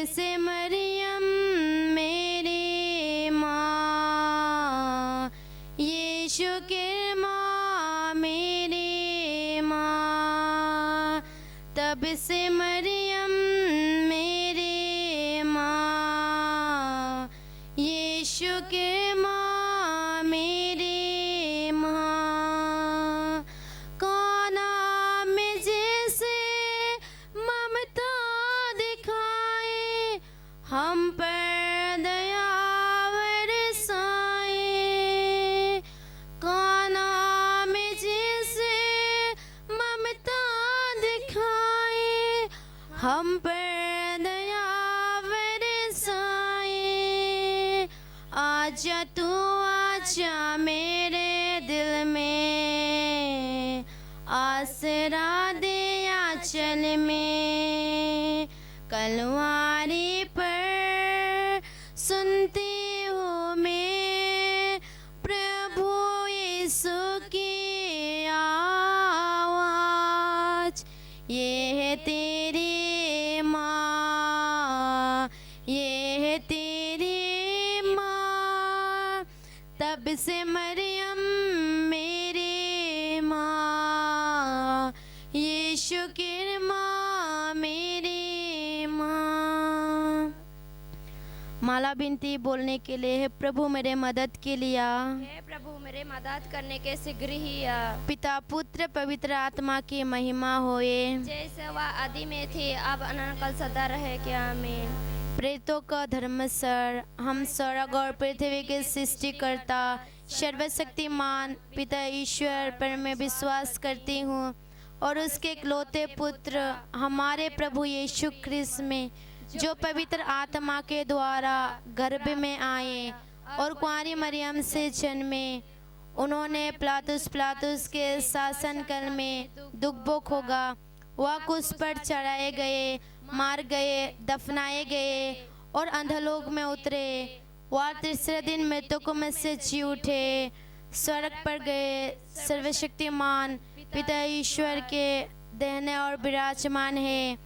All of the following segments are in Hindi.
से मरियम मेरी माँ, यीशु की माँ मेरी माँ। तब से मरियम मेरी माँ, यीशु की माँ मेरी माँ। काना में जैसे ममता दिखाए, हम पर दया बरसाए। काना में जैसे ममता दिखाए, हम पर दया बरसाए। आजा तू आजा मेरे दिल में, आसरा दे आंचल में। कलवारी पर सुनती हूँ मैं प्रभु यीशु की आवाज। ये है तेरी माँ, ये है तेरी माँ। तब से मरियम मेरी माँ, यीशु की माँ मेरी माँ। माला बिनती बोलने के लिए, हे प्रभु मेरे मदद के लिए आ। हे प्रभु मेरे मदद करने के शीघ्र ही आ। पिता पुत्र पवित्र आत्मा की महिमा होए, जैसे वह आदि में थी अब अनंत काल सदा रहे क्या आमीन। प्रेतों का धर्मसर, हम स्वर्ग और पृथ्वी के सृष्टिकर्ता सर्वशक्तिमान पिता ईश्वर पर मैं विश्वास करती हूँ और उसके इकलौते पुत्र हमारे प्रभु यीशु ख्रिस्त में, जो पवित्र आत्मा के द्वारा गर्भ में आए और कुंवारी मरियम से जन्मे। उन्होंने पिलातुस के शासन काल में दुख भोग होगा, वह क्रूस पर चढ़ाए गए, मार गए, दफनाए गए और अधोलोक में उतरे। वह तीसरे दिन मृतकों में से जी उठे, स्वर्ग पर गए, सर्वशक्तिमान पिता ईश्वर के दाहिने और विराजमान है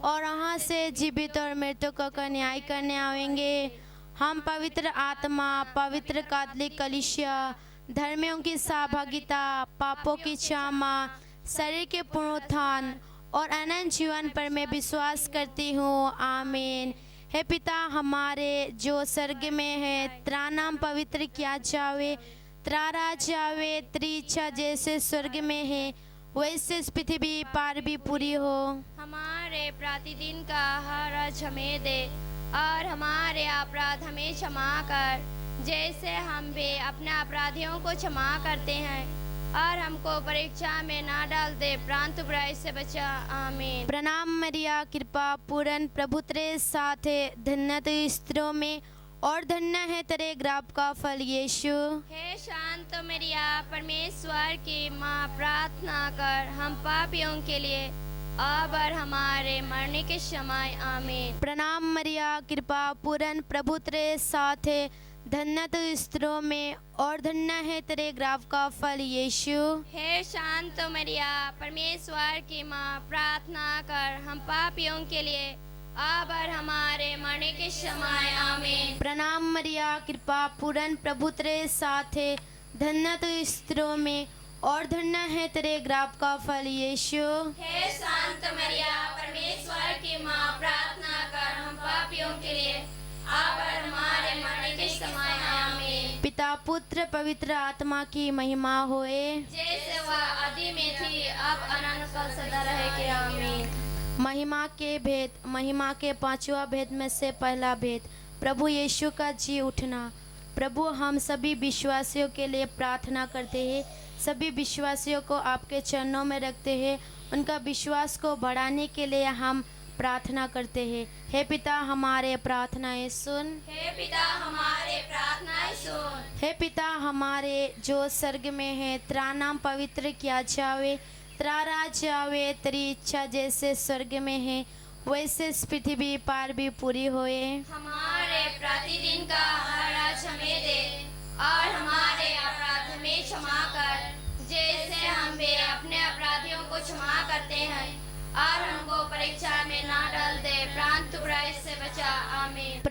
और वहाँ से जीवित और मृतकों का न्याय करने आएंगे। हम पवित्र आत्मा, पवित्र कैथोलिक कलीसिया, धर्मियों की सहभागिता, पापों की क्षमा, शरीर के पुनरुत्थान और अनंत जीवन पर मैं विश्वास करती हूँ। आमीन। हे पिता हमारे जो स्वर्ग में है, तेरा नाम पवित्र किया जावे, तेरा राज्य आवे, तेरी इच्छा जैसे स्वर्ग में है वैसे इस पृथ्वी पर भी पूरी हो। हमारे प्रतिदिन का आहार आज हमें दे और हमारे अपराध हमें क्षमा कर, जैसे हम भी अपने अपराधियों को क्षमा करते हैं। और हमको परीक्षा में ना डाल दे, परंतु बुराई से बचा। आमीन। प्रणाम मरिया, कृपा पूर्ण प्रभु तेरे साथ है, धन्य तू स्त्रियों में और धन्य है तेरे गर्भ का फल यीशु। हे शांत मरिया, परमेश्वर की माँ, प्रार्थना कर हम पापियों के लिए अब और हमारे मरने के समय। आमीन। प्रणाम मरिया, कृपा पूर्ण प्रभु तेरे साथ है, धन्य तू स्त्रियों में और धन्य है तेरे गर्भ का फल यीशु। हे शांत मरिया, परमेश्वर की माँ, प्रार्थना कर हम पापियों के लिए अब और हमारे मरने के समय। आमीन। प्रणाम मरिया, कृपा पूर्ण प्रभु तेरे साथ है, धन्य तू स्त्रियों में और धन्य है तेरे गर्भ का फल यीशु। हे शांत मरिया, परमेश्वर की माँ, प्रार्थना कर हम पापियों के लिए अब और हमारे मरने के समय। आमीन। पिता पुत्र पवित्र आत्मा की महिमा होए, जैसे वह आदि में थी अब अनंत काल सदा रहे के। आमीन। महिमा के भेद, महिमा के पांचवा भेद में से पहला भेद, प्रभु यीशु का जी उठना। प्रभु हम सभी विश्वासियों के लिए प्रार्थना करते हैं, सभी विश्वासियों को आपके चरणों में रखते हैं, उनका विश्वास को बढ़ाने के लिए हम प्रार्थना करते हैं। हे पिता हमारे प्रार्थनाएं सुन, हे पिता हमारे प्रार्थनाएं सुन। हे पिता हमारे जो स्वर्ग में है, तेरा नाम पवित्र किया जावे, तेरा राज्य आवे, तेरी इच्छा जैसे स्वर्ग में है वैसे इस पृथ्वी पर भी पूरी होए। हमारे प्रतिदिन का आहार आज हमें दे और हमारे अपराध हमें क्षमा कर, जैसे हम भी अपने अपराधियों को क्षमा करते हैं। और हमको परीक्षा में ना डाल दे, परंतु बुराई से बचा।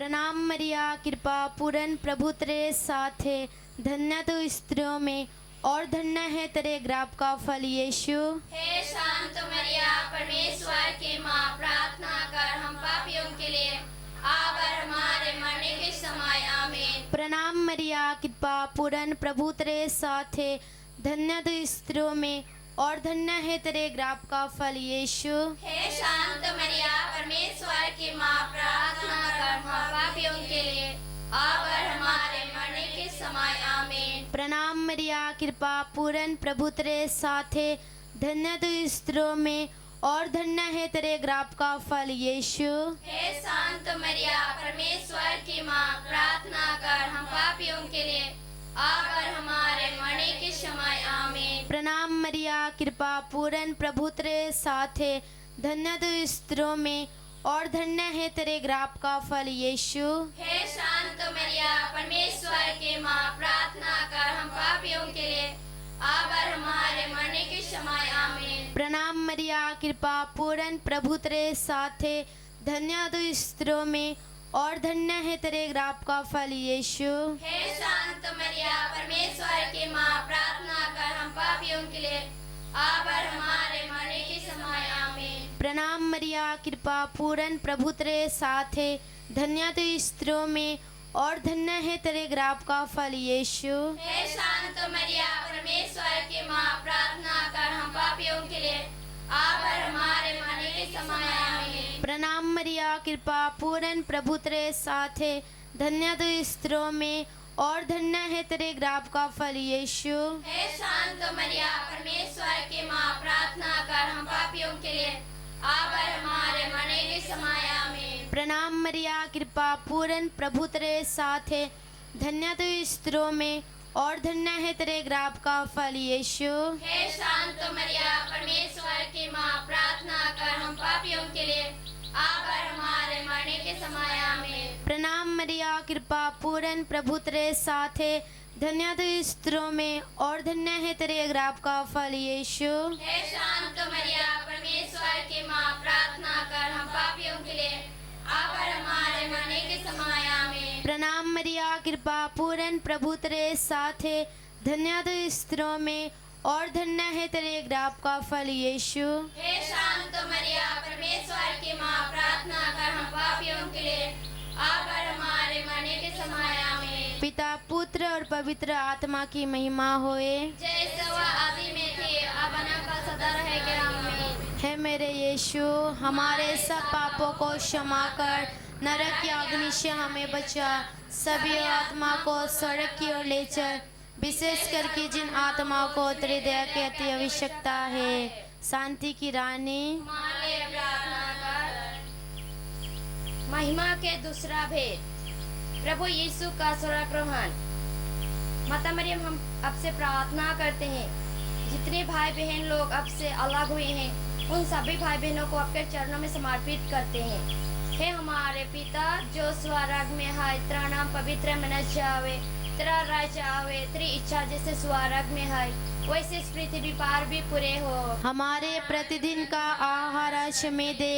प्रणाम मरिया कृपा पूर्ण प्रभु तेरे साथ है, धन्य तू स्त्रियों में और धन्य है तेरे गर्भ का फल यीशु। हे शांत मरिया परमेश्वर की माँ, प्रार्थना कर हम पापियों के लिए अब और हमारे मरने के समय आमीन। प्रणाम मरिया कृपा पूर्ण प्रभु तेरे साथ है, धन्य तू स्त्रियों में और धन्य है तेरे गर्भ का फल यीशु। हे शांत मरिया परमेश्वर की माँ, प्रार्थना कर हम पापियों के लिए अब और हमारे मरने के समय आमीन। प्रणाम मरिया कृपा पूर्ण प्रभु तेरे साथ है, धन्य तू स्त्रियों में और धन्य है तेरे गर्भ का फल यीशु। हे शांत मरिया परमेश्वर की माँ, प्रार्थना कर हम पापियों के लिए अब और हमारे मरने के समय आमीन। प्रणाम मरिया कृपा पूर्ण प्रभु तेरे साथ है, धन्य तू स्त्रियों में और धन्य है तेरे गर्भ का फल यीशु। हे शांत मरिया परमेश्वर की माँ, प्रार्थना कर हम पापियों के लिए अब और हमारे मरने के समय आमीन। प्रणाम मरिया कृपा पूर्ण प्रभु तेरे साथ है, धन्य तू स्त्रियों में और धन्य है तेरे गर्भ का फल यीशु। हे शांत मरिया परमेश्वर की माँ, प्रार्थना कर हम पापियों के लिए अब और हमारे मरने के समय आमीन। प्रणाम मरिया कृपा पूर्ण प्रभु तेरे साथ है, धन्य तू स्त्रियों में और धन्य है तेरे गर्भ का फल यीशु। हे शांत मरिया परमेश्वर की माँ, प्रार्थना कर हम पापियों के लिए अब और हमारे मरने के समय आमीन। प्रणाम मरिया कृपा पूर्ण प्रभु तेरे साथ है, धन्य तू स्त्रियों में और धन्य है तेरे गर्भ का फल यीशु। हे शांत मरिया परमेश्वर की माँ, प्रार्थना कर हम पापियों के लिए अब और हमारे मरने के समय आमीन। प्रणाम मरिया कृपा पूर्ण प्रभु तेरे साथ है, धन्य तू स्त्रियों में और धन्य है तेरे गर्भ का फल यीशु। हे शांत मरिया परमेश्वर की माँ, प्रार्थना कर हम पापियों के लिए अब और हमारे मरने के समय आमीन। प्रणाम मरिया कृपा पूर्ण प्रभु तेरे साथ है, धन्य तू स्त्रियों में और धन्य है तेरे गर्भ का फल यीशु। हे शांत मरिया परमेश्वर की माँ, प्रार्थना कर हम पापियों के लिए अब और हमारे मरने के समय आमीन। प्रणाम मरिया कृपा पूर्ण प्रभु तेरे साथ है, धन्य तू स्त्रियों में और धन्य है तेरे गर्भ का फल यीशु। हे शांत मरिया परमेश्वर की माँ, प्रार्थना कर हम पापियों के लिए अब और हमारे मरने के समय आमीन। पिता पुत्र और पवित्र आत्मा की महिमा होए। जैसे वह आदि में थे अब का सदा रहेगा आमीन। हे मेरे यीशु, हमारे सब पापों को क्षमा कर, नरक की अग्नि से हमें बचा, सभी आत्मा को स्वर्ग की ओर ले चल, विशेष करके जिन आत्माओं को तेरी दया की अति आवश्यकता है। शांति की रानी, हमारे लिए प्रार्थना कर। महिमा के दूसरा भेद, प्रभु यीशु का स्वर्गारोहण। माता मरियम, हम आपसे प्रार्थना करते हैं, जितने भाई बहन लोग आपसे अलग हुए हैं उन सभी भाई बहनों को आपके चरणों में समर्पित करते हैं। हे हमारे पिता जो स्वर्ग में है, तेरा नाम पवित्र मना जावे, तेरा राज्य आवे, तेरी इच्छा जैसे स्वर्ग में है वैसे इस पृथ्वी पर भी पूरे हो। हमारे प्रतिदिन का आहार आज हमें दे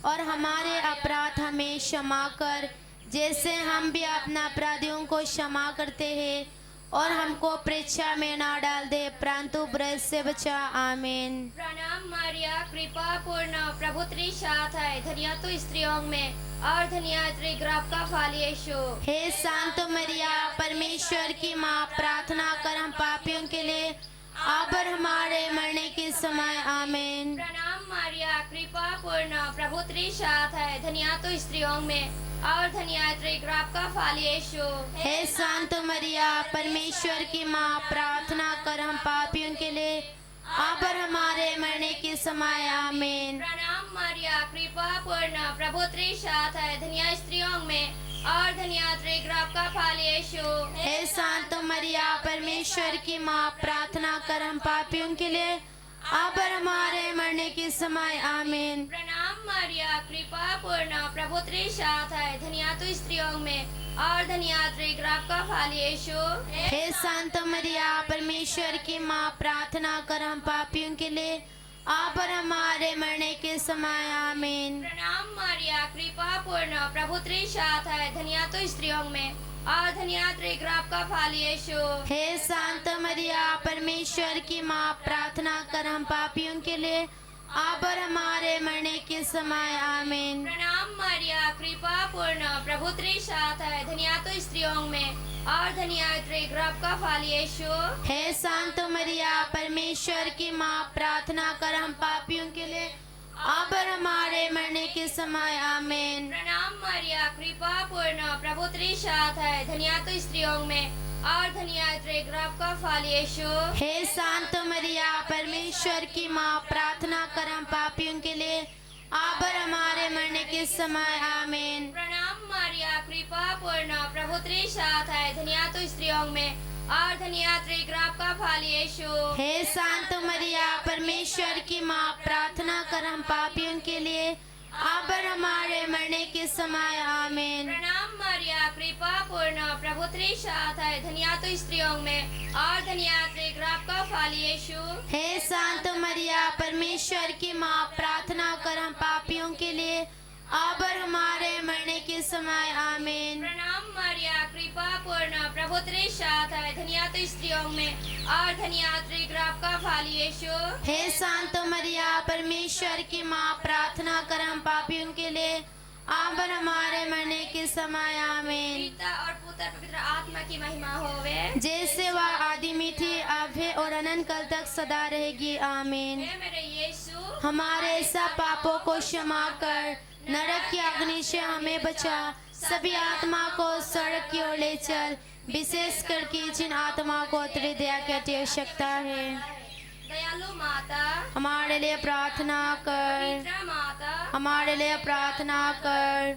और हमारे अपराध हमें क्षमा कर, जैसे हम भी अपना अपराधियों को क्षमा करते हैं, और हमको परीक्षा में ना डाल दे परंतु बुराई से बचा। आमीन। प्रणाम मरिया कृपा पूर्ण प्रभु तेरे साथ है, धन्य तू स्त्रियों में और धन्य तेरे गर्भ का फल यीशु। हे शांत मरिया परमेश्वर की माँ, प्रार्थना कर हम पापियों के लिए अब और हमारे मरने के समय। आमीन। प्रणाम मरिया कृपा पूर्ण प्रभु तेरे साथ है, धन्य तू स्त्रियों में और धन्य तेरे गर्भ का फल यीशु। हे शांत मरिया परमेश्वर की माँ, प्रार्थना कर हम पापियों के लिए अब और हमारे मरने के समय। आमीन। प्रणाम मरिया कृपा पूर्ण प्रभु तेरे साथ है, धन्य स्त्रियों में और धन्य तेरे गर्भ का फल यीशु। हे शांत मरिया परमेश्वर की माँ, प्रार्थना कर हम पापियों के लिए अब और हमारे मरने के समय। आमीन। प्रणाम मरिया कृपा पूर्ण प्रभु तेरे साथ है, धन्य तू स्त्रियों में और धन्य तेरे गर्भ का फल यीशु। हे शांत मरिया परमेश्वर की माँ, प्रार्थना कर हम पापियों के लिए आप और हमारे मरने के समय आमीन। प्रणाम मरिया, कृपा पूर्ण, प्रभु तेरे साथ है, धन्य तो स्त्रियों में और धन्य तेरे गर्भ का फल यीशु। हे संत मरिया, परमेश्वर की माँ, प्रार्थना कर हम पापियों के लिए, आप और हमारे मरने के समय आमीन। प्रणाम मरिया, कृपा पूर्ण, प्रभु तेरे साथ है, धन्य तो स्त्रियों में और धन्य तेरे गर्भ का फल यीशु। हे संत मरिया, परमेश्वर की माँ, प्रार्थना कर हम पापियों के लिए, आप और हमारे मरने के समय आमीन। प्रणाम मरिया, कृपा पूर्ण, प्रभु तेरे साथ है, धन्य तो स्त्रियों में और धन्य तेरे गर्भ का फल यीशु। हे संत मरिया, परमेश्वर की माँ, प्रार्थना कर हम पापियों के लिए, आप और हमारे मरने के समय आमीन। प्रणाम मरिया, कृपा पूर्ण, प्रभु तेरे साथ है, धन्य तो स्त्रियों में और धन्य तेरे गर्भ का फल यीशु। हे संत मरिया, परमेश्वर की माँ, प्रार्थना कर हम पापियों के लिए, आप और हमारे मरने के समय आमीन। प्रणाम मरिया, कृपा पूर्ण, प्रभु तेरे साथ है, धन्य तो स्त्रियों में और धन्य तेरे गर्भ का फल यीशु। हे संत मरिया, परमेश्वर की माँ, प्रार्थना कर हम पापियों के लिए, आप और हमारे मरने के समय आमीन। प्रणाम मरिया, कृपा पूर्ण, प्रभु तेरे साथ है, धन्य तो स्त्रियों में और धन्य तेरे गर्भ का फल यीशु। हे संत मरिया, परमेश्वर की माँ, प्रार्थना कर हम पापियों के लिए, आप और हमारे मरने के समय आमीन। पिता और पुत्र पवित्र आत्मा की महिमा होवे, जैसे वह आदि में थी, अब है और अनंत काल तक सदा रहेगी आमीन। हे मेरे यीशु, हमारे सब पापों को क्षमा कर, नरक की अग्नि से हमें बचा, सभी आत्मा को स्वर्ग की ओर ले चल, विशेष करके जिन आत्मा को तेरी दया की आवश्यकता है। दयालु माता, हमारे लिए प्रार्थना कर, पवित्र माता, हमारे लिए प्रार्थना कर।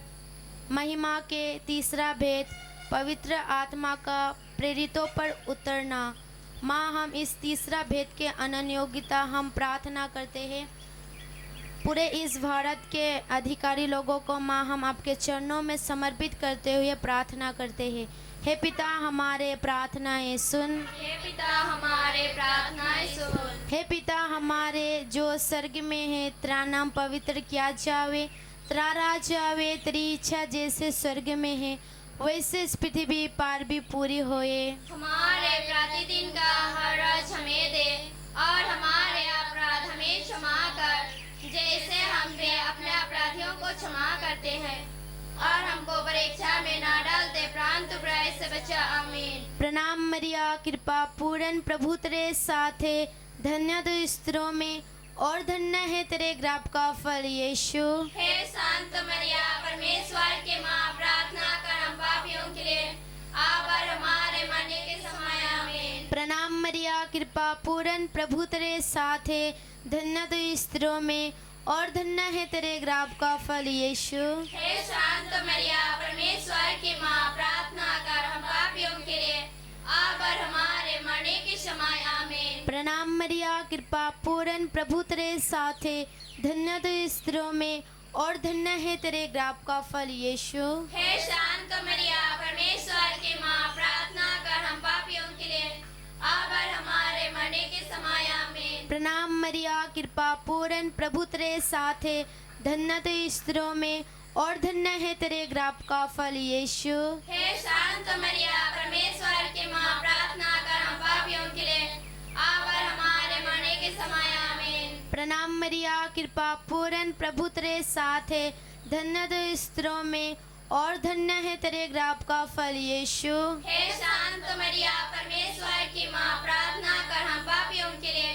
महिमा के तीसरा भेद, पवित्र आत्मा का प्रेरितों पर उतरना। माँ, हम इस तीसरा भेद के अनन्य योग्यता हम प्रार्थना करते हैं। पूरे इस भारत के अधिकारी लोगों को माँ, हम आपके चरणों में समर्पित करते हुए प्रार्थना करते हैं। हे पिता, हमारे प्रार्थनाएं सुन। हे पिता, हमारे प्रार्थनाएं सुन। हे पिता हमारे जो स्वर्ग में है, तेरा नाम पवित्र किया जावे, तेरा राज आवे, तेरी इच्छा जैसे स्वर्ग में है वैसे इस पृथ्वी पर भी पूरी होए। हमारे प्रतिदिन का आहार हमें दे और हमारे अपराध हमें क्षमा कर, जैसे हम भी अपने अपराधियों को क्षमा करते हैं, और हमको परीक्षा में ना डाल दे, परंतु बुराई से बचा। आमीन। प्रणाम मरिया, कृपा पूर्ण, प्रभु तेरे साथ है, धन्य तू स्त्रियों में और धन्य है तेरे गर्भ का फल यीशु। हे संत मरिया, परमेश्वर की माँ, प्रार्थना कर हम पापियों के लिए, अब और हमारे मरने के समय। आमीन। प्रणाम मरिया, कृपा पूर्ण, प्रभु तेरे साथ है, धन्य तू स्त्रियों में और धन्य है तेरे गर्भ का फल यीशु। हे संत मरिया, परमेश्वर की माँ, प्रार्थना कर हम पापियों के लिए, अब और हमारे मरने के समय। आमीन। प्रणाम मरिया, कृपा पूर्ण, प्रभु तेरे साथ है, धन्य तू स्त्रियों में और धन्य है तेरे गर्भ का फल यीशु। हे संत मरिया, परमेश्वर की माँ, प्रार्थना कर हम पापियों के लिए, अब और हमारे मरने के समय। आमीन। प्रणाम मरिया, कृपा पूर्ण, प्रभु तेरे साथ है, धन्य तू स्त्रियों में और धन्य है तेरे गर्भ का फल यीशु। हे संत मरिया, परमेश्वर की माँ, प्रार्थना कर हम पापियों के लिए, अब और हमारे मरने के समय। आमीन। प्रणाम मरिया, कृपा पूर्ण, प्रभु तेरे साथ है, धन्य तू स्त्रियों में और धन्य है तेरे गर्भ का फल यीशु। हे संत मरिया, परमेश्वर की माँ, प्रार्थना कर हम पापियों के लिए,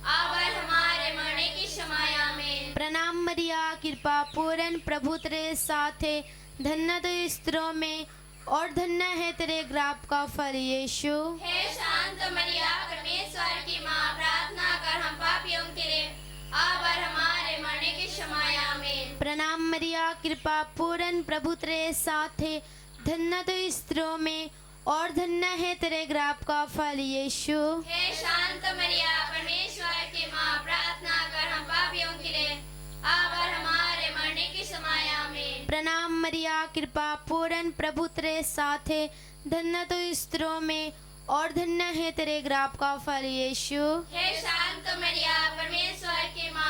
अब और हमारे मरने के समय। आमीन। प्रणाम मरिया, कृपा पूर्ण, प्रभु तेरे साथ है, धन्य तू स्त्रियों में और धन्य है तेरे गर्भ का फल यीशु। हे संत मरिया, परमेश्वर की माँ, प्रार्थना कर हम पापियों के लिए, अब और हमारे मरने के समय। आमीन। प्रणाम मरिया, कृपा पूर्ण, प्रभु तेरे साथ है, धन्य तू स्त्रियों में और धन्य है तेरे गर्भ का फल यीशु। हे संत मरिया, परमेश्वर की माँ, प्रार्थना कर हम पापियों के लिए, अब और हमारे मरने के समय। आमीन। प्रणाम मरिया, कृपा पूर्ण, प्रभु तेरे साथ है, धन्य तू स्त्रियों में और धन्य है तेरे गर्भ का फल यीशु। हे संत मरिया, परमेश्वर की माँ,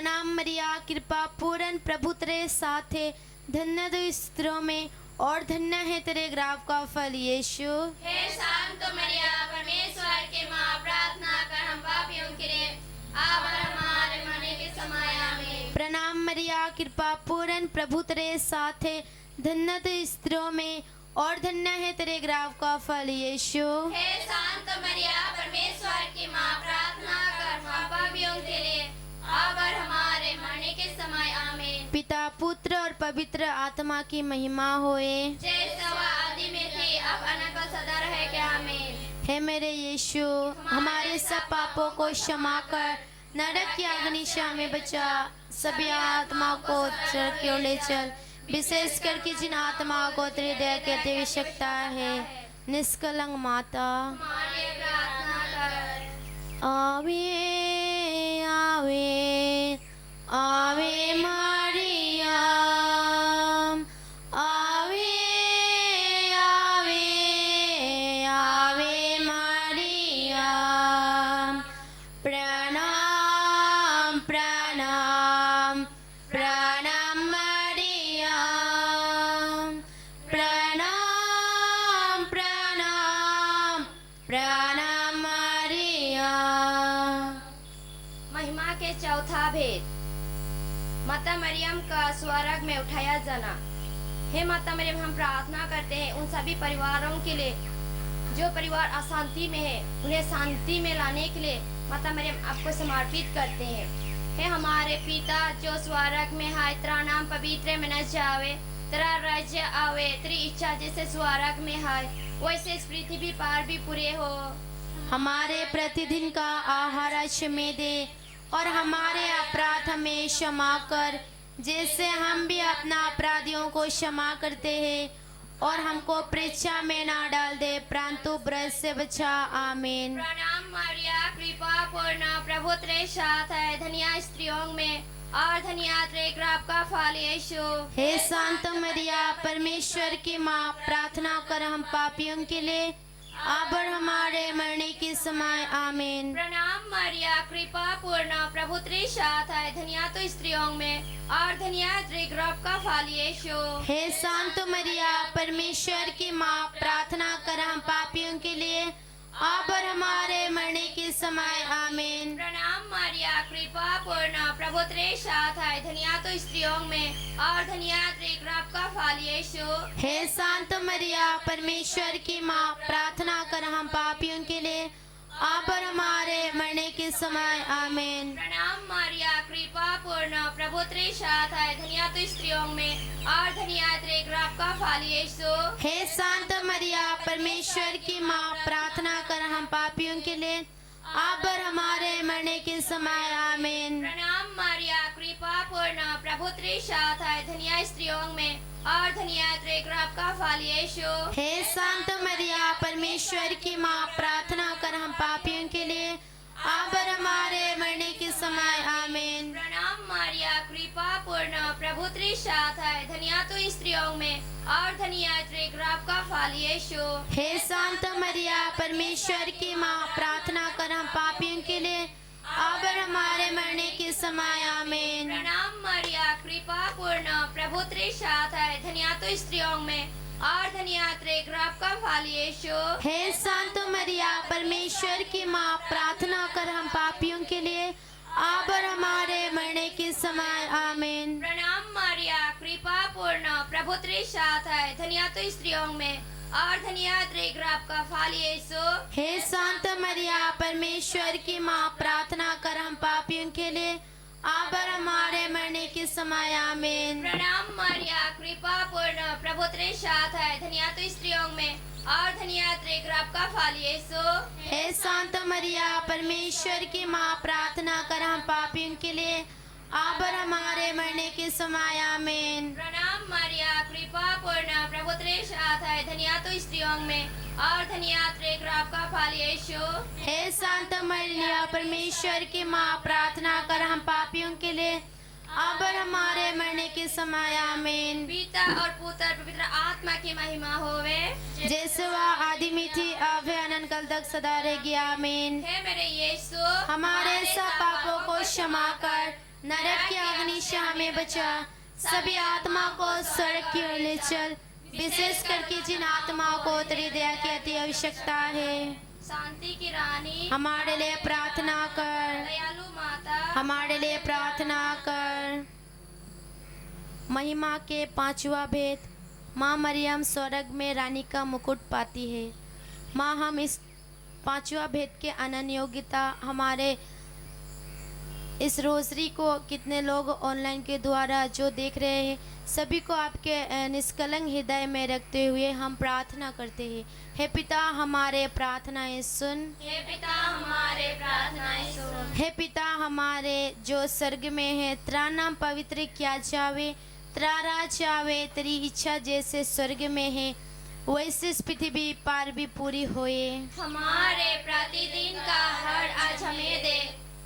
प्रणाम मरिया कृपा पूर्ण प्रभु तेरे साथ है, धन्य तू स्त्रियों में और धन्य है तेरे गर्भ का फल यीशु। हे शांत मरिया परमेश्वर की माँ, प्रार्थना कर हम पापियों के लिए अब और हमारे मरने के समय आमीन। प्रणाम मरिया कृपा पूर्ण प्रभु तेरे साथ है, धन्य तू स्त्रियों में और धन्य है तेरे गर्भ का फल यीशु। हे शांत मरिया परमेश्वर की माँ, प्रार्थना कर हम पापियों के लिए अब और हमारे मरने के समय आमीन। पिता पुत्र और पवित्र आत्मा की महिमा होए, जैसे वह आदि में थी अब अनंत सदा रहे आमीन। हे मेरे यीशु हमारे सब पापों को क्षमा कर, नरक की अग्नि से हमें बचा, सभी आत्माओं को स्वर्ग की ओर ले चल, विशेष करके जिन आत्माओं को तेरी दया की आवश्यकता है। निष्कलंक माता हमारे प्रार्थना कर। आवे आवे आवे मारिया, आवे आवे आवे मारिया, प्रणाम प्रणाम प्रणाम मारिया, प्रणाम प्रणाम प्रणाम मारिया। महिमा के चौथा भेद, माता मरियम का स्वर्ग में उठाया जाना। हे माता मरियम, हम प्रार्थना करते हैं उन सभी परिवारों के लिए जो परिवार अशांति में है, उन्हें शांति में लाने के लिए माता मरियम आपको समर्पित करते हैं। हे हमारे पिता जो स्वर्ग में है, तेरा नाम पवित्र मना जावे, तेरा राज्य आवे, तेरी इच्छा जैसे स्वर्ग में है वैसे इस पृथ्वी पर भी पूरे हो। हमारे प्रतिदिन का आहार आज हमें दे और हमारे अपराध हमें क्षमा कर, जैसे हम भी अपना अपराधियों को क्षमा करते हैं, और हमको परीक्षा में ना डाल दे परंतु बुराई से बचा। आमीन। प्रणाम मरिया कृपा पूर्ण प्रभु तेरे साथ है, धन्य स्त्रियों में और धन्य तेरे गर्भ का फल यीशु। हे शांत मरिया परमेश्वर की माँ, प्रार्थना कर हम पापियों के लिए अब और हमारे मरने के समय। आमीन। प्रणाम मरिया कृपा पूर्ण प्रभु तेरे साथ है, धन्य तो स्त्रियों में और धन्य तेरे गर्भ का फल यीशु। हे शांत मरिया परमेश्वर की माँ, प्रार्थना कर हम पापियों के लिए अब और हमारे मरने के समय। आमीन। प्रणाम मरिया कृपा पूर्ण प्रभु तेरे साथ है, धन्य तो स्त्रियों में और धन्य तेरे गर्भ का फल यीशु। हे शांत मरिया परमेश्वर की माँ, प्रार्थना कर हम पापियों के लिए अब और हमारे मरने के समय। आमीन। प्रणाम मरिया कृपा पूर्ण प्रभु तेरे साथ है, धन्य तो स्त्रियों में और धन्य तेरे गर्भ का फल यीशु। हे शांत मरिया परमेश्वर की माँ, प्रार्थना कर हम पापियों के लिए अब और हमारे मरने के समय। आमीन। प्रणाम मरिया कृपा पूर्ण प्रभु तेरे साथ है, धन्य स्त्रियों में और धन्य तेरे गर्भ का फल यीशु। हे शांत मरिया परमेश्वर की माँ, प्रार्थना कर हम पापियों के लिए अब और हमारे मरने के समय। आमीन। प्रणाम मरिया कृपा पूर्ण प्रभु तेरे साथ है, धन्य तो स्त्रियों में और धन्य तेरे गर्भ का फल यीशु। हे शांत मरिया परमेश्वर की माँ, प्रार्थना कर हम पापियों के लिए अब और हमारे मरने के समय। आमीन। प्रणाम मरिया कृपा पूर्ण प्रभु तेरे साथ है, धन्य तो स्त्रियों में और धन्य तेरे गर्भ का फल यीशु। हे शांत मरिया परमेश्वर की माँ, प्रार्थना कर हम पापियों के लिए अब और हमारे मरने के समय। आमीन। प्रणाम मरिया कृपा पूर्ण प्रभु तेरे साथ है, धन्य तो स्त्रियों में और धन्य तेरे गर्भ का फल यीशु। हे शांत मरिया परमेश्वर की माँ, प्रार्थना कर हम पापियों के लिए अब और हमारे मरने के समय। आमीन। प्रणाम मरिया कृपा पूर्ण प्रभु तेरे साथ है, धन्य तो स्त्रियों में और धन्य तेरे गर्भ का फल यीशु। हे शांत मरिया परमेश्वर की माँ, प्रार्थना कर हम पापियों के लिए अब और हमारे मरने के समय। आमीन। प्रणाम मरिया कृपा पूर्ण प्रभु तेरे साथ है, धन्य तो स्त्रियों में और धन्य तेरे गर्भ का फल यीशु। हे शांत मरिया परमेश्वर की माँ, प्रार्थना कर हम पापियों के लिए अब और हमारे मरने के समय। आमीन। पिता और पुत्र पवित्र आत्मा की महिमा होवे, जैसे वह आदि में थी अब है अनंत काल तक सदा रहेगी। आमीन। हे मेरे यीशु, हमारे सब पापों को क्षमा कर, नरक की अग्नि से हमें बचा, सभी आत्मा को स्वर्ग की ओर ले चल, विशेष करके जिन आत्माओं को तेरी दया की अति आवश्यकता है। शांति की रानी, हमारे लिए प्रार्थना कर, दयालु माता, हमारे लिए प्रार्थना कर। महिमा के पांचवा भेद, माँ मरियम स्वर्ग में रानी का मुकुट पाती है। माँ, हम इस पांचवा भेद के अनन्य योग्यता हमारे इस रोजरी को कितने लोग ऑनलाइन के द्वारा जो देख रहे हैं, सभी को आपके निष्कलंक हृदय में रखते हुए हम प्रार्थना करते हैं। हे पिता, हमारे प्रार्थनाएं सुन। हे पिता हमारे प्रार्थनाएं सुन। हे पिता हमारे जो स्वर्ग में है, तेरा नाम पवित्र किया जावे, तेरा राज आवे, तेरी इच्छा जैसे स्वर्ग में है वैसे इस पृथ्वी पर भी पूरी होए। हमारे प्रतिदिन का आहार आज हमें दे,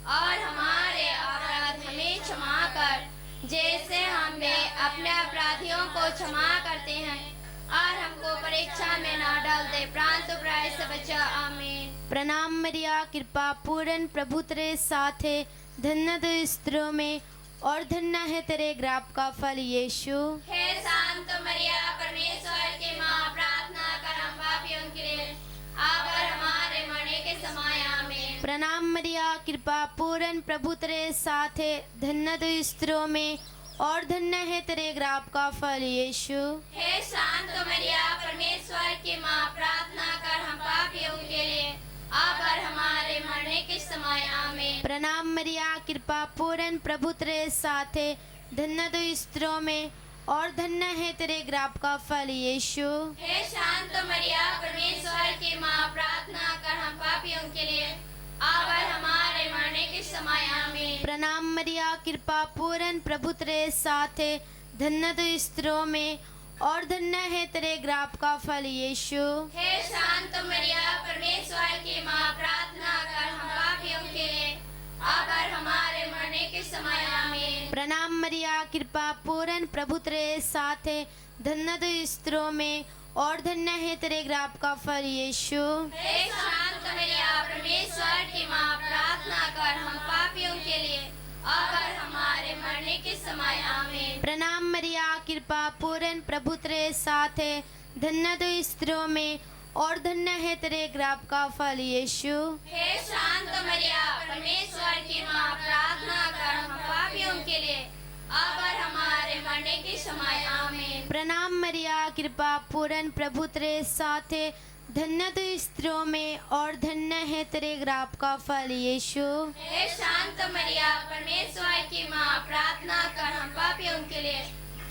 और हमारे अपराध हमें क्षमा कर, जैसे हम भी अपने अपराधियों को क्षमा करते हैं, और हमको परीक्षा में ना डाल दे, परंतु बुराई से बचा। आमीन। प्रणाम मरिया, कृपा पूर्ण प्रभु तेरे साथ है, धन्य तू स्त्रियों में और धन्य है तेरे गर्भ का फल यीशु। हे शांत मरिया, परमेश्वर की माँ, प्रार्थना कर हम पापियों के लिए, अब और हमारे मरने के समय। आमीन। प्रणाम मरिया, कृपा पूर्ण प्रभु तेरे साथ है, धन्य तू स्त्रियों में और धन्य है तेरे गर्भ का फल यीशु। हे शांत मरिया, परमेश्वर की माँ, प्रार्थना कर हम पापियों के लिए, अब और हमारे मरने के समय। आमीन। प्रणाम मरिया, कृपा पूर्ण प्रभु तेरे साथ है, धन्य तू स्त्रियों में और धन्य है तेरे गर्भ का फल यीशु। हे शांत मरिया, परमेश्वर की माँ, प्रार्थना कर हम पापियों के लिए, अब और हमारे मरने के समय। आमीन। प्रणाम मरिया, कृपा पूर्ण प्रभु तेरे साथ है, धन्य तू स्त्रियों में और धन्य है तेरे गर्भ का फल यीशु। हे शांत मरिया, परमेश्वर की माँ, प्रार्थना कर हम पापियों के लिए, अब और हमारे मरने के समय। आमीन। प्रणाम मरिया, कृपा पूर्ण प्रभु तेरे साथ है, धन्य तू स्त्रियों में और धन्य है तेरे गर्भ का फल यीशु। हे शांत मरिया, परमेश्वर की माँ, प्रार्थना कर हम पापियों के लिए, अब और हमारे मरने के समय। आमीन। प्रणाम मरिया, कृपा पूर्ण प्रभु तेरे साथ है, धन्य तू स्त्रियों में और धन्य है तेरे गर्भ का फल यीशु। हे शांत मरिया, परमेश्वर की माँ, प्रार्थना कर हम पापियों के लिए, अब और हमारे मरने के समय। आमीन। प्रणाम मरिया, कृपा पूर्ण प्रभु तेरे साथ है, धन्य तू स्त्रियों में और धन्य है तेरे गर्भ का फल यीशु। हे शांत मरिया, परमेश्वर की माँ, प्रार्थना कर हम पापियों के लिए,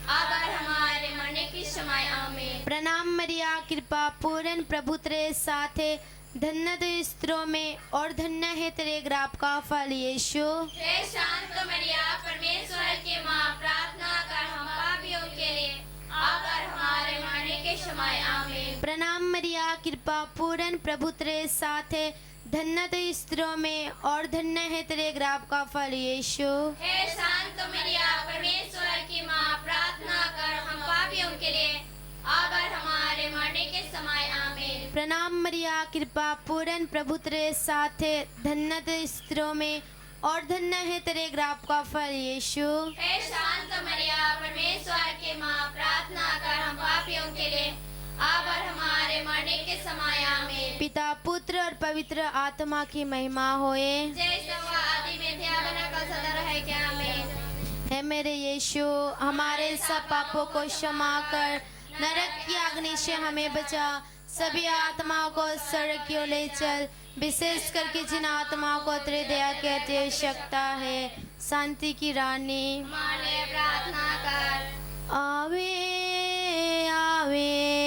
अब और हमारे मरने के समय। आमीन। प्रणाम मरिया, कृपा पूर्ण प्रभु तेरे साथ है, धन्य तू स्त्रियों में और धन्य है तेरे गर्भ का फल यीशु। हे शांत मरिया, परमेश्वर की माँ, प्रार्थना कर हम पापियों के लिए, अब और हमारे मरने के समय। आमीन। प्रणाम मरिया, कृपा पूर्ण प्रभु तेरे साथ है, धन्य तू स्त्रियों में और धन्य है तेरे गर्भ का फल यीशु। हे शांत मरिया, परमेश्वर की माँ, प्रार्थना कर हम पापियों के लिए, अब और हमारे मरने के समय। आमीन। प्रणाम मरिया, कृपा पूर्ण प्रभु तेरे साथ है, धन्य तू स्त्रियों में और धन्य है तेरे गर्भ का फल यीशु। हे शांत मरिया, परमेश्वर की माँ, प्रार्थना कर हम पापियों के लिए, अब और हमारे मरने के समय। आमीन। पिता, पुत्र और पवित्र आत्मा की महिमा होए। जैसे वह आदि में थे, अब न कल सदा रहे क्या। आमीन। हे मेरे यीशु, हमारे सब पापों को क्षमा कर, नरक की अग्नि से हमें बचा, सभी आत्माओं को स्वर्ग की ओर ले चल, विशेष करके जिन आत्माओं को तेरे दया की अति आवश्यकता है। शांति की रानी, हमारे प्रार्थना कर। आवे आवे